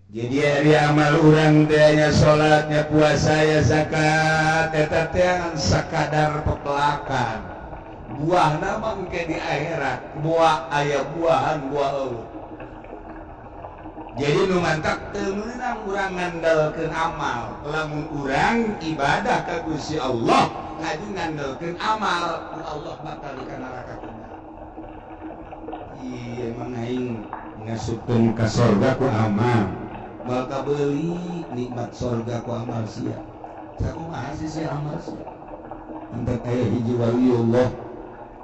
Jadi hari amal urang teh nya salatnya puasa ya zakat eta teh sakadar pepelakan. Buahna mah engke di akhirat. Buah aya buahan buah eueuh. Jadi nu mantak teu meunang urang ngandalkeun amal. Lamun urang ibadah ka Gusti Allah ngadu ngandalkeun amal, Allah bakal di neraka teh. Ieu emang aing ngasupkeun ka surga ku amal. Bakal beli nikmat surga ku amal sia. Sakumaha sih si amal sia? Entek aya hiji waliullah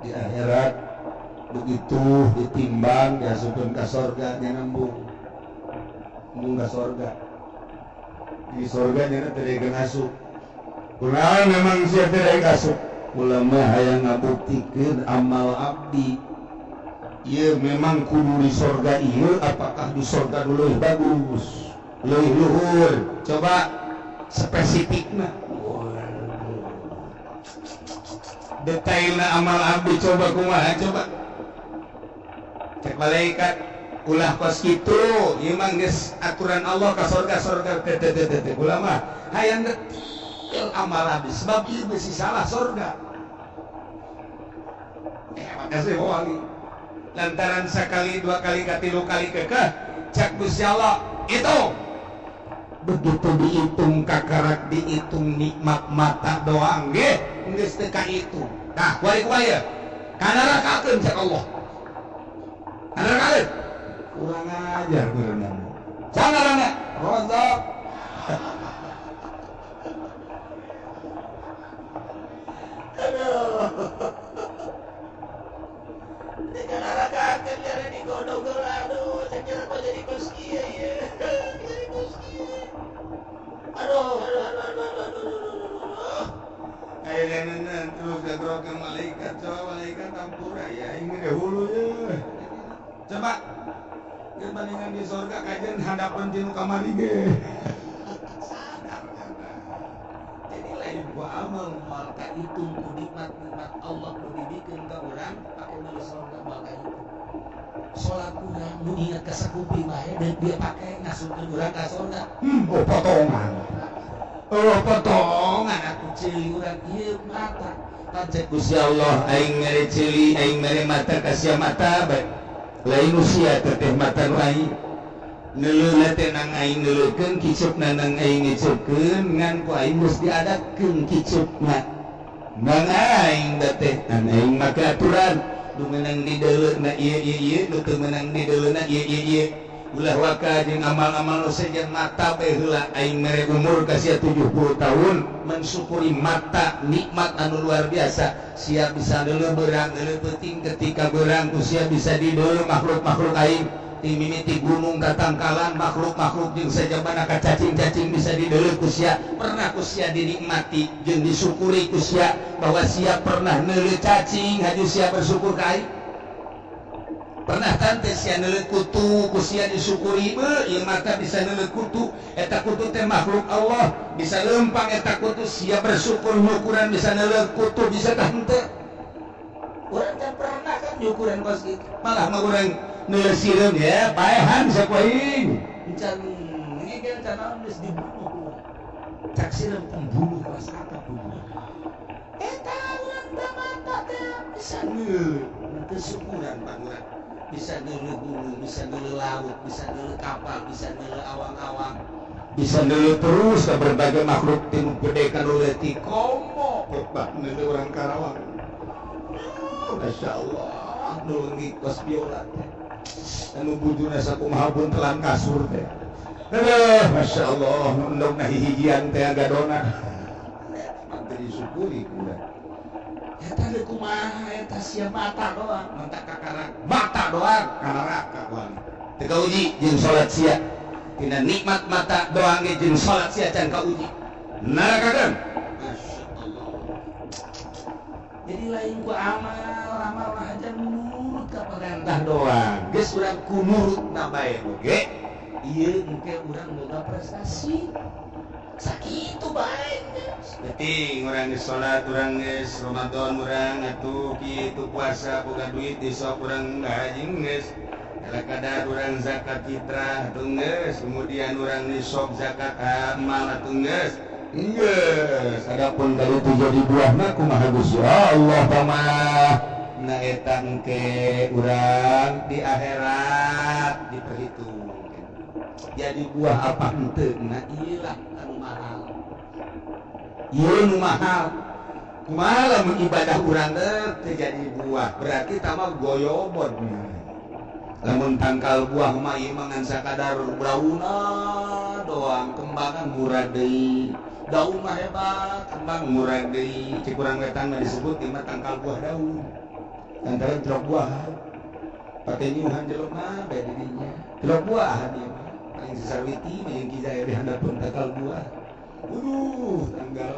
di akhirat begitu ditimbang diasupkeun ka surga nya nembung ka surga. Di surga nya teh deui ngasup. Kunaon memang sia teh deui ngasup? Ulama hayang ngabuktikeun amal abdi. Ieu memang kudu di surga ieu apakah di surga dulu bagus? Leuwih luhur. Coba spesifikna. Detailna amal abdi coba kumaha coba. Cek malaikat ulah kos kitu, ieu mah geus aturan Allah ka surga teh ulama hayang detail amal abdi sebab ieu bisi salah surga. Makasih wali. Lantaran sekali, dua kali, katilu kali kekeh cak Gusti Allah itu begitu dihitung kakarak dihitung nikmat mata doang ge geus teu kahitung. Nah kumaha kanarakakeun cak Allah. Kanarakakeun kurang ajar berenang. Sangarana rozak. Aduh. Kanarakakeun jadi digodog aduh, cenah kok jadi kos kieu ye. Jadi kos kieu. Aduh. Ayeuna terus gadrokeun malaikat, coba malaikat ampura ya, ini dahulu ye. Coba dibandingkan di surga kajian hadapan tinu kamari ge. Jadi lain gua amal malaikat itu ku nikmat-nikmat Allah nu dibikeun ka urang pake di surga malaikat itu. Salat urang nu ingat ka sakuping bae dan dia pake ngasupkeun urang ka surga. Potongan. Potongan aku cili urang ieu mata. Pancet Gusti Allah aing mere cili, aing mere mata ka sia mata bae. Lain usia teteh mata nu aing neuleuh teh nang aing neuleukeun kicupna nang aing ngicupkeun ngan ku aing geus diadatkeun kicupna nang aing teh nang aing make aturan nu meunang di deuleuhna ieu nu teu meunang di deuleuhna ieu ulah waka jeung amal-amal nu sejen mata bae heula aing mere umur ka sia 70 tahun mensyukuri mata nikmat anu luar biasa. Sia bisa deuleuh beurang deuleuh peuting ketika beurang ku sia bisa dideuleuh makhluk-makhluk aing ti mimiti gunung katangkalan makhluk-makhluk jeung sajabana ka cacing-cacing bisa dideuleuh ku sia pernah ku sia dinikmati jeung disyukuri ku sia bahwa sia pernah neuleuh cacing haju sia bersyukur ka aing. Pernah tante sia neuleuh kutu ku sia disyukuri ieu mata bisa neuleuh kutu eta kutu teh makhluk Allah bisa lempang eta kutu sia bersyukur nyukuran bisa neuleuh kutu bisa tah henteu. Urang teh pernah kan nyukuran kos kitu malah mah urang neuleuh sireum ya baehan sakuaing encan ieu ge encan naon geus dibunuh cak sireum pembunuh kos apa pembunuh eta urang teh mata teh bisa neuleuh teu syukuran Pak urang bisa neuleuh gunung, bisa neuleuh laut, bisa neuleuh kapal, bisa neuleuh awang-awang, bisa neuleuh terus ke berbagai makhluk tinu gede kaneuleuh ti komo bebak neuleuh urang Karawang. Masya Allah, neuleuh ngikos biola teh. Anu bujuna sakumaha buntelan kasur teh. Aduh, Masya Allah, endogna hihijian teh agadona. Mantep disyukuri kuda. Eta teh kumaha eta sia mata doang mata kakarak mata doang kararaka kuali teu kauji jeung salat sia tina nikmat mata doang ge jeung salat sia can kauji narakakeun masyaallah. Jadi lain ku amal aja nurut ka perintah doang geus urang kunurutna bae oge ieu engke urang boga prestasi sakitu bae penting urang geus salat urang geus Ramadan urang atuh kitu puasa boga duit isok urang ngajing geus kadar urang zakat fitrah atuh geus kemudian urang nisab zakat amal atuh geus adapun dari itu jadi buahna kumaha Gusti Allah pamah na eta engke urang di akhirat diperhitungkeun jadi buah apa henteu na ilah anu mahal ieu nu mahal kumaha lamun ibadah urang teu jadi buah berarti tama goyobot lamun tangkal buah mah ieu mangan sakadar brauna doang kembangan murah deui daun mah hebat kembang murah deui cik urang wetan mah disebut ieu mah tangkal buah daun antara jeruk buah pakai nyuhan jelema bae didinya jeruk buah ieu mah paling sasarwiti jeung kijaya di handapun tangkal buah tanggal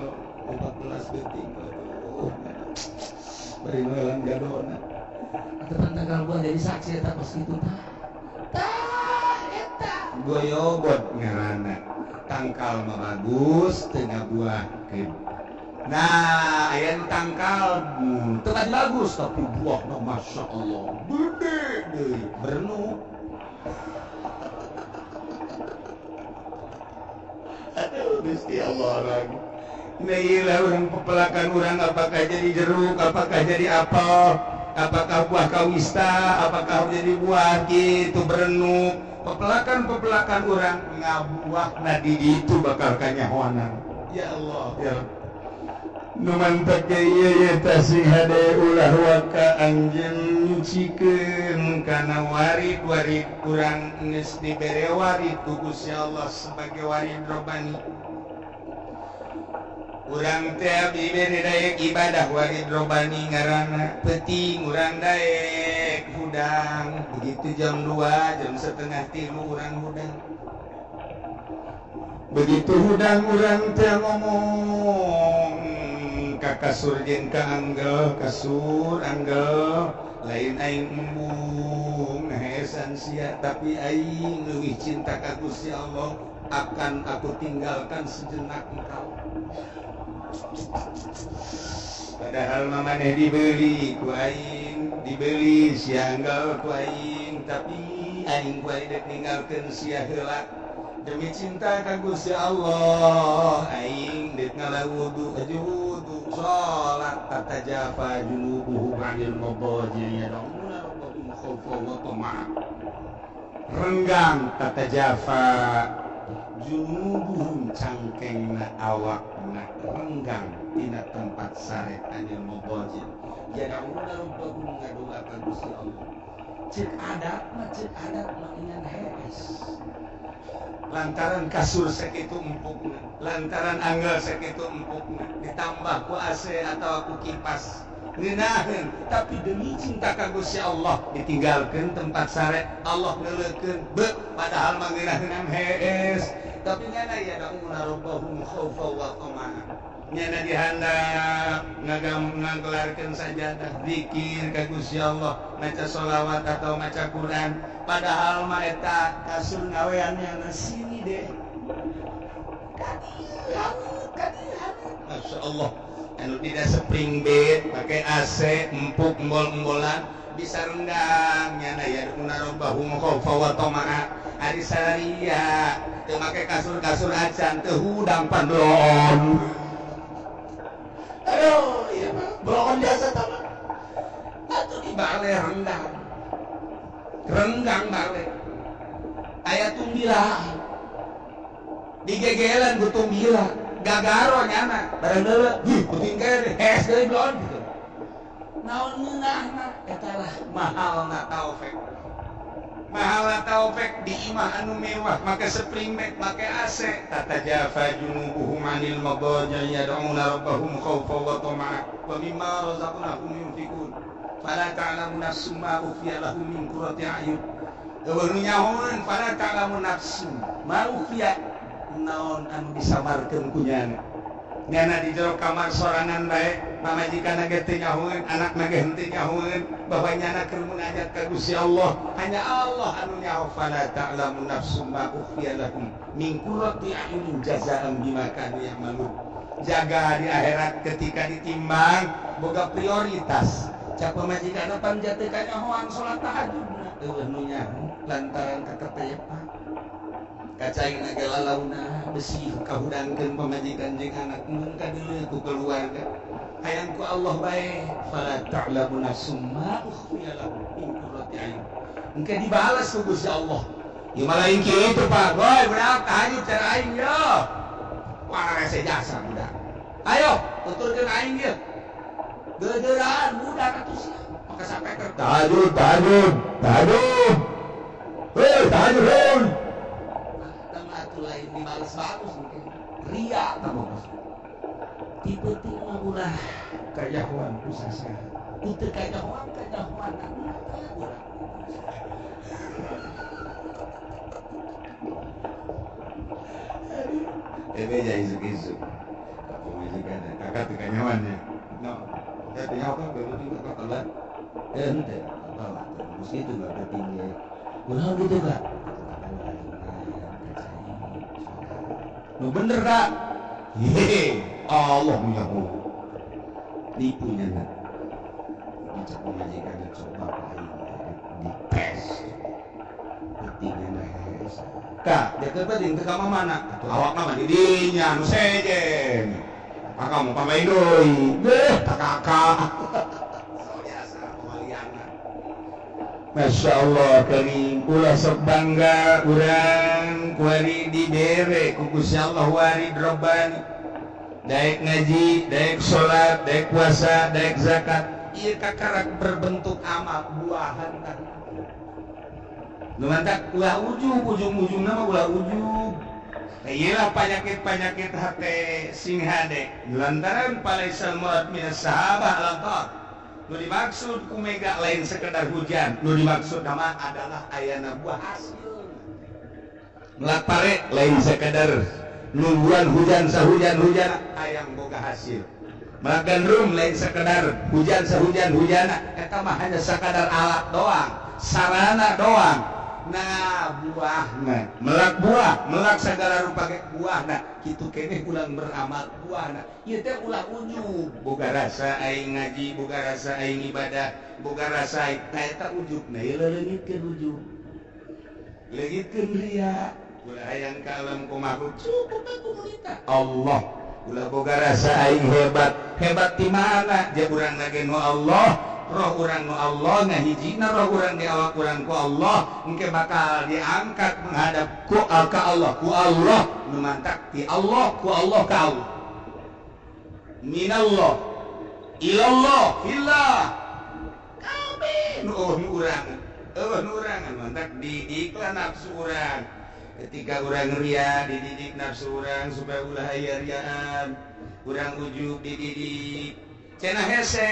14 detik bari ngoelan gadona atuh tanggal buah jadi saksi eta pas kitu tah eta goyobot ngaranna tangkal mah bagus tengah buahkeun nah aya nu tangkal teu bagus tapi buahna masyaallah gede deui bernu aduh Gusti Allah lagi nah urang pepelakan urang apakah jadi jeruk apakah jadi apel apakah buah kawista apakah jadi buah gitu bernu pepelakan urang ngabuahna di ditu bakal kanyahoanan ya Allah ya nu mantep ieu teh sing hade ulah waka anjeun nyucikeun kana warid urang geus dibere warid ku Gusti Allah sebagai warid robani urang teh dibere daek ibadah warid robani ngaranna penting urang daek hudang begitu jam 2 jam setengah 3 urang hudang begitu hudang urang teh ngomong ka kasur jeung ka anggel kasur anggel lain aing embung hesan sia tapi aing leuwih cinta ka Gusti Allah akan aku tinggalkan sejenak engkau padahal maneh dibeli ku aing dibeli sia anggel ku aing tapi aing ku aing ninggalkeun sia heula demi cinta ka Gusti Allah aing deuk ngalawudu wudu salat tatajafa junubuhum 'anil madaji yad'una rabbahum khaufan wa tama'an renggang tatajafa junubuhum cangkengna awakna renggang tina tempat sare 'anil madaji yad'una rabbahum ngadoa ka Gusti Allah cek adat mah ingan hees lantaran kasur sakitu empukna lantaran anggal sakitu empukna ditambah ku AC atau ku kipas ngeunaheun tapi demi cinta ka Gusti Allah ditinggalkeun tempat sare Allah ngeuleukeun padahal mah ngeunaheun hees tapi ngana ya dauna rabbahum khaufa wa tama'an nyana dihandap ngagelarkeun sajadah zikir ka Gusti Allah maca sholawat atau maca Quran padahal mah eta kasur ngaweannya na sini deh kadieu Masya Allah anu tidak spring bed pakai AC empuk embol-embolan bisa renggang nyana ya rabbahum khaufa wa tama'an ari saria teu make kasur-kasur acan teu hudang pandon aduh iya mah bloon biasa tama atuh di bale renggang bale aya tumbila digegelan ku tumbila gagaro nyana bareng deuleu puting kene hes deui bloon gitu naon ngeunahna eta lah mahalna taufik di imah anu mewah make spring bed make AC tatajafa junubuhum 'anil madaji yad'una rabbahum khaufan wa tama'an wa mimma razaqnahum yunfiqun fala ta'lamu nafsun ma ukhfiya lahum min qurrati a'yun eueuh nyahoan fala ta'lamu nafsun ma ukhfiya naon anu disamarkeun ku nyana di jero kamar sorangan bae pamajikan ge teu nyahoeun anak ge henteu nyahoeun bahwanya keur mengajak ka Gusti Allah hanya Allah anu nyaho fala ta'lamu nafsum ma ukhfiya lahum min qurrati a'yunin jazaa'an bima kanu ya'malun. Jaga di akhirat ketika ditimbang boga prioritas cak pamajikan panjat teh ka nyahoan salat tahajud eueuh nu nyaho lantaran kaketepan kacaing ge lalauna besi kahudangkeun pamajikan jeung anak mun ka dieu ku keluarga hayang ku Allah bae fala ta'lamu nafsum ma ukhfiya lahum min qurrati a'yun engke dibalas ku Gusti Allah ieu mah lain kitu Pak boy berak tahajud cara aing yo wah rese jasa budak ayo tuturkeun aing ieu geureuran budak atuh sia maka sampai keur tahajud tahajud lain dibalas bagus mungkin ria tak bagus tipe-tipe mah ulah kajahuan kusasa itu kajahuan jadi isuk-isuk pemajikan kakak tuh kanyawannya no saya punya apa baru juga katalan ente apa terus itu gak bertinggi ulah gitu kak nu bener kak hehe Allah menyahu tipunya nak dicek pemajikan coba paling di tes pentingnya nah kak dia penting ke kamar mana awak nama didinya nu sejen kakak mau pamain doi deh kakak so biasa pemaliana Masya Allah karim ulah sok bangga urang kuari dibere ku Gusti Allah wari Rabbani daek ngaji daek salat daek puasa daek zakat ieu kakarak berbentuk amal buahan kan nu mantak ulah ujung-ujungna mah ulah ujug iyalah penyakit hate sing hade lantaran palaisal murad minas sahabah lantar nu dimaksud ku mega lain sekedar hujan nu dimaksud nama adalah ayana buah hasil melak pare lain sekedar nungguan hujan sahujan-hujan ayang boga hasil melak gandrum lain sekedar hujan sahujan-hujan eta mah hanya sekadar alat doang sarana doang nah buahna melak buah melak segala rupa buahna kitu keneh ulang beramal buahna ieu teh ulah ujub boga rasa aing ngaji boga rasa aing ibadah boga rasa aing eta ujubna ieu leungitkeun ujub leungitkeun ria ulah hayang ka alam ku makhluk cukup aku meulita Allah ulah boga rasa aing hebat di mana je urang nage nu Allah roh urang nu Allah ngahijina roh urang di awak urang ku Allah engke bakal diangkat menghadap ku Allah nu mantak ti Allah ku Allah ka Allah minallah ilallah fillah kabeh nu urang mantak didiklah nafsu urang ketika urang ria dididik nafsu urang supaya ulah aya riaan urang ujub dididik cenah hese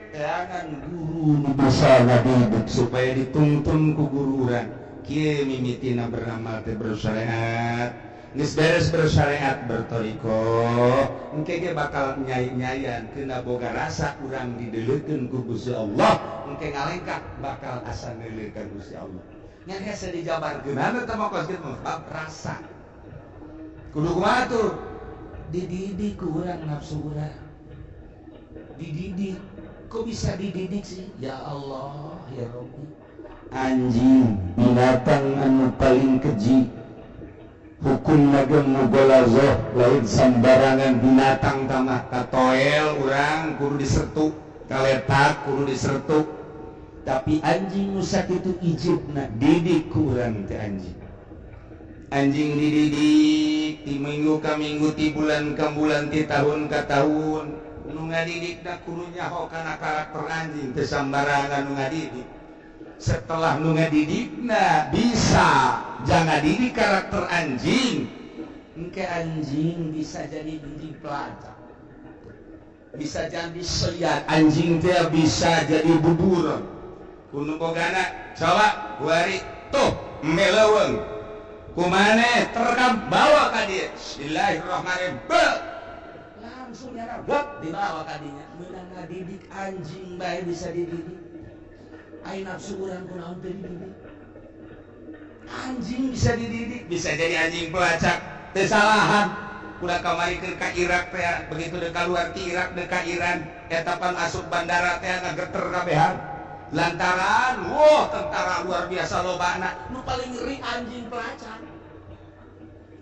jangan guru nu bisa ngadidik supaya dituntun ku guru urang kieu mimitina beramal teh bersyariat geus beres bersyariat bertorikoh engke ge bakal nyai-nyayan keuna boga rasa urang dideuleukeun ku Gusti Allah engke ngalengkak bakal asa neuleuh ka Gusti Allah nya hese dijabarkeun anu teh mah kos bab rasa kudu kumaha tuh dididik ku urang nafsu urang dididik kok bisa dididik sih ya Allah ya Rabbi anjing binatang anu paling keji hukum nagem mugolazoh lain sembarangan binatang tamah katoel urang kudu disertu kaletak kudu disertu tapi anjing nu sakitu ijibna didik ku urang teh anjing dididik di minggu ka minggu ti bulan ka bulan ti tahun ka tahun nu ngadidikna kudu nyaho kana karakter anjing teu sambarangan nu ngadidik setelah nu ngadidikna bisa jangan didik karakter anjing engke anjing bisa jadi anjing pelacak bisa jadi seliat anjing teh bisa jadi buburon kudu bogana coba kuari tuh meleuweung kumane terekam bawa ka dieu bismillahirrahmanirrahim langsung nyana gak dibawa kadinya menang ngadidik anjing bae bisa dididik ai nafsu urang kunaon teh dididik anjing bisa dididik bisa jadi anjing pelacak teu salahan udah kamari ke Irak teh begitu dekat luar ti Irak dekat Iran etapan asup bandara teh ngageter kabehan lantaran tentara luar biasa lobana nu paling ngeri anjing pelacak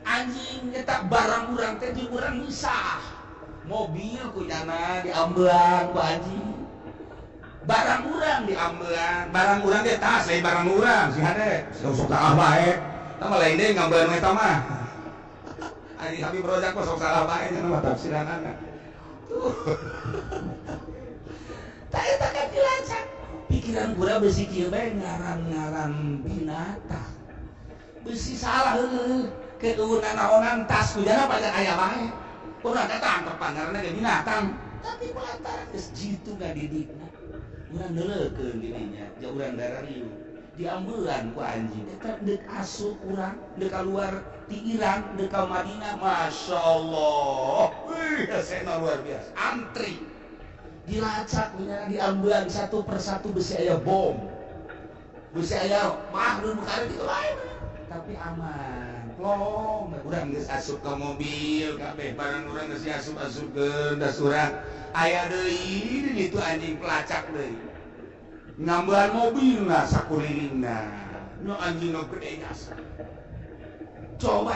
anjing eta barang urang teh di urang misah mobil kunyana diambelan ku anjing barang urang diambelan barang urang teh tas lain barang urang si hade sok salah bae tama lain deui ngambelan eta mah Ari Habib Rozak kok sok salah bae cenah mah tafsiranana. Tah eta kan dilacak. Pikiran gua besi kieu bae ngaran-ngaran binatang. Besi salah heueuh. Keueunan naonan tas kujana pada aya bae. Urang datang kepangaranna ge binatang. Tapi pelantaran geus jitu ngadidikna. Urang neulekeun dirinya, jeung urang darariu. Diambelan ku anjing eta deuk asup urang deuk keluar ti Iran deuk ka Madinah masyaallah wih sena luar biasa antri dilacak nya diambelan satu persatu besi aya bom besi aya mahrun kare di lain tapi aman plong urang geus asup ka mobil kabeh barang urang geus asup-asupkeun das urang aya deui di ditu anjing pelacak deui ngambelan mobil na sakulilingna nu anjing nu gede nyasa coba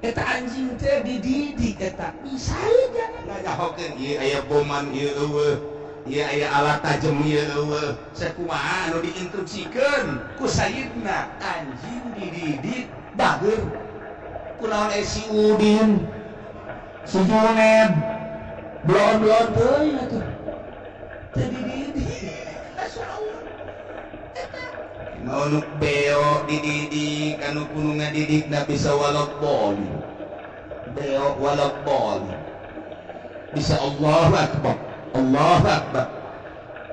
eta anjing teh dididik eta misalnya jangan ngajahokeun ieu aya boman ieu eueuh ieu aya alat tajem ieu eueuh sakumaha anu diinstruksikeun ku sayidna anjing dididik dageur kunaon si Udin si Juned blon-blon teuing atuh teu dididik mau nuk beo dididik anu kudu ngadidikna bisa walok boli beo walok boli bisa Allahu Akbar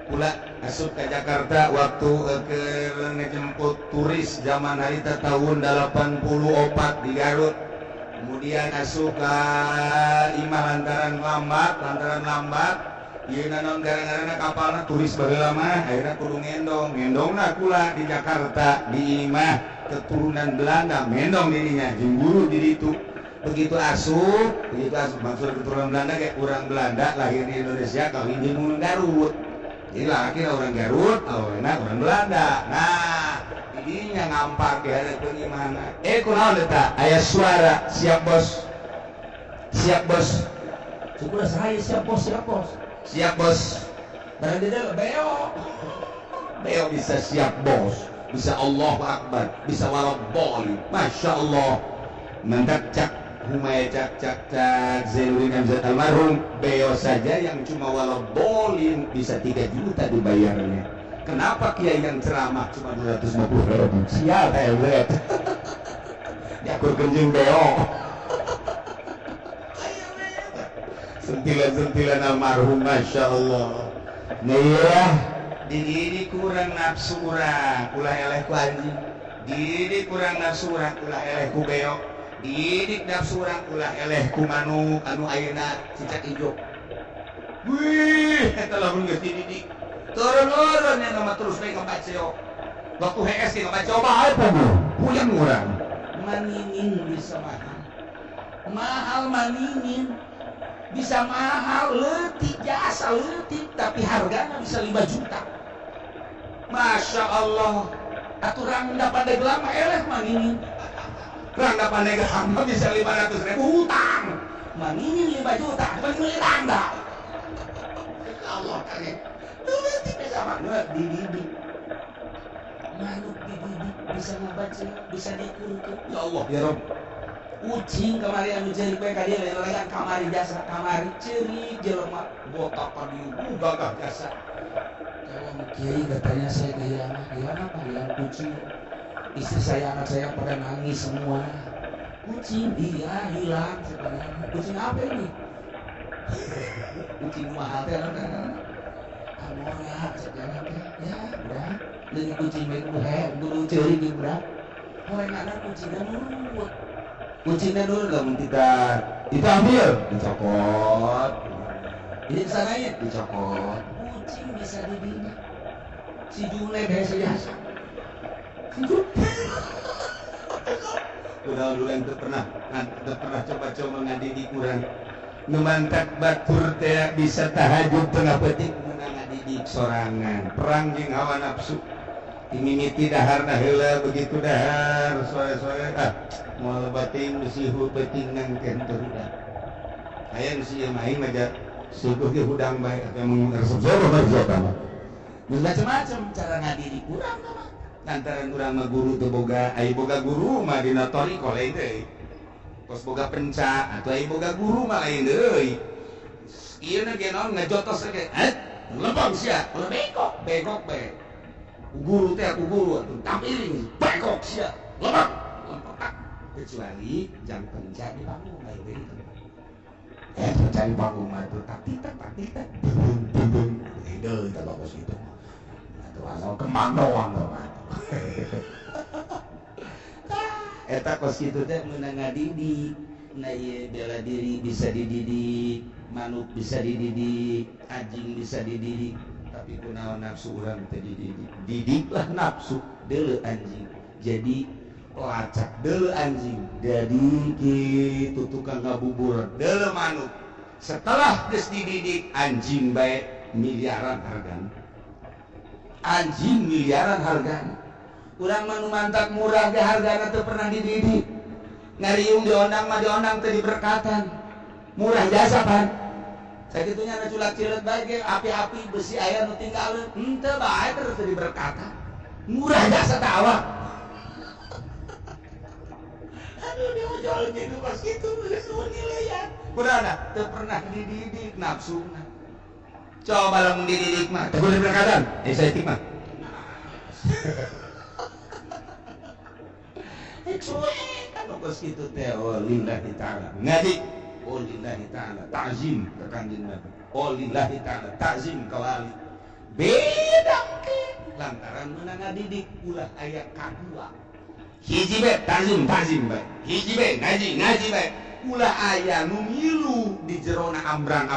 pula asup ke Jakarta waktu ke ngejemput turis zaman harita tahun 84 di Garut kemudian asup ke imah lantaran lambat ieu naon gara-garana kapalna turis baheula mah akhirna kudu ngendongna kula di Jakarta di imah keturunan Belanda mendong dirinya jeung guru di ditu begitu asup maksud keturunan Belanda kayak urang Belanda lahir di Indonesia kawin di Garut jadi laki orang Garut awalna orang Belanda nah didinya ngampar di hadapan imahna kunaon eta aya suara siap bos syukur saya siap bos berarti dia beo bisa siap bos bisa Allahu Akbar bisa walak boli Masya Allah mendak cak humaya cak Zainuddin Hamzat almarhum beo saja yang cuma walak boli bisa 3 juta dibayarnya kenapa kiai yang ceramah cuma 250.000 sial hebat diakur genjing beo sentilan almarhum Masya Allah nah dididik kurang nafsu urang ulah eleh ku anjing dididik kurang nafsu urang ulah eleh ku beo dididik nafsu urang ulah eleh ku manuk anu ayeuna cicak ijo wih eta lamun geus dididik turun-turun nya nama terus bae ngabaceo waktu HS ge ngabaceo bae puyeng urang maningin bisa mahal maningin bisa mahal leutik jasa leutik tapi harganya bisa 5 juta Masya Allah aturang dapat gelang mah eleh maningin rang dapat gelang mah bisa 500.000 hutang maningin 5 juta paling randa Allah kaget leutik bisa manuk dididik manuk dididik bisa ngabaca bisa dikurkeun ya Allah ya Rabb ucing kemari anu ceurik bae ka dieu lelegan kamari jasa kamari ceurik jelema botak ka dieu gagah jasa kalau kiai katanya saya kehilangan apa hilang kucing istri saya anak saya pada nangis semua kucing dia hilang sebenarnya kucing apa ini kucing mahal teh amora sebenarnya ya udah leung kucing bae guru ceurik di budak gorengan kucingnya nurut. Kucingnya dulu lamun kita ambil dicokot. Ini kesananya Dicokot. kucing bisa dididik. Si Jule biasa. Udah dulu yang pernah coba-coba ngadidik kurang. Numantak batur teh bisa tahajud tengah petik menang ngadidik sorangan. Perang jeung hawa nafsu. Dimimiti daharna heula begitu dahar sore-sore moal bating sihu peting nang kentur udah. Aya nu sieu main aja suguh ge hudang bae atuh mun resep zoro mah mah. Macam-macam cara ngadidik kurang mah. Lantaran urang mah guru teu boga, aya boga guru mah dina toriko lain deui. Kos boga penca atau aya boga guru mah lain deui. Ieu na ge naon ngajotos ge, lempang sia, bengkok bae. Guru teh aku guru atuh tampiring bengkok sia, lempang. Kecuali jam penca di panggung lain deui. Penca di panggung mah tuh tak bum deui teh bagus itu. Atuh asal kemang doang mah. Eta kos kitu teh meunang ngadidik. Na ieu bela diri bisa dididik, manuk bisa dididik, anjing bisa dididik, tapi kunaon nafsu urang teh dididik. Didiklah nafsu deuleu anjing. Jadi pelacak deuleu anjing, jadi kitu tukang ngabubur deuleu manuk. Setelah geus dididik anjing bae miliaran hargana. Anjing miliaran hargana. Urang mah nu mantak murah ge hargana teu pernah dididik. Ngariung diondang mah diondang teu diberkatan. Murah jasa pan. Sakitunya na culak cileut bae ge api-api besi aya nu tinggalin henteu bae terus teu diberkatan. Murah jasa teh awak. Aduh diojol gitu pas kitu geus nilaian. Kunaon teu pernah dididik nafsuna. Coba lamun dididik mah teu diberkatan. Saya tik mah. Cuek kan kos kitu teh lillahi ta'ala. Ngadi lillahi ta'ala ta'zim ka Kanjeng Nabi. Lillahi ta'ala ta'zim ka wali. Beda ke lantaran meunang ngadidik ulah aya kadua. Hiji bae ta'zim bae. Hiji bae ngaji bae. Ulah aya nu milu di jerona ambrang.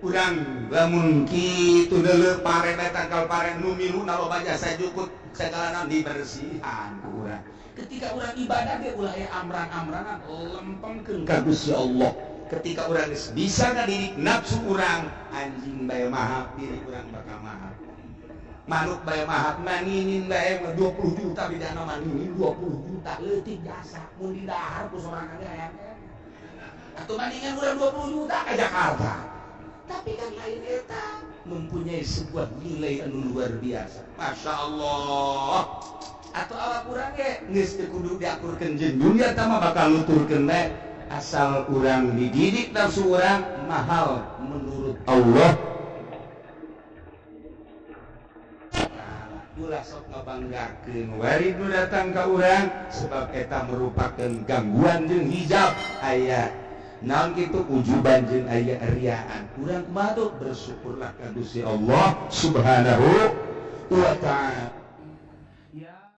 Urang lamun kitu deuleu pare bae tangkal pare nu milu naloba jasa jukut segala dibersihan urang. Ketika urang ibadah ge ulah aya amrang-amrangan lempengkeun ka Gusti Allah. Ketika urang geus bisa ngadidik nafsu urang, anjing bae mahap diri urang bakal mahap. Manuk bae mahap maninin bae 20 juta bidana maninin 20 juta leutik jasa mun di dahar ku sorangan ge aya. Atuh bandingan urang 20 juta ka Jakarta. Tapi kan lain eta mempunyai sebuah nilai anu luar biasa. Masya Allah. Atau awak urang ge geus teu kudu diakurkeun jeung dunia teh mah bakal nuturkeun bae asal urang dididik nafsu urang mahal menurut Allah. Ulah sok ngabanggakeun wari nu datang ka urang sebab eta merupakan gangguan jeung hijab aya naon kitu ujuban jeung aya riaan. Urang kumaha tuh bersyukurlah ka Gusti Allah Subhanahu wa ta'ala. Ya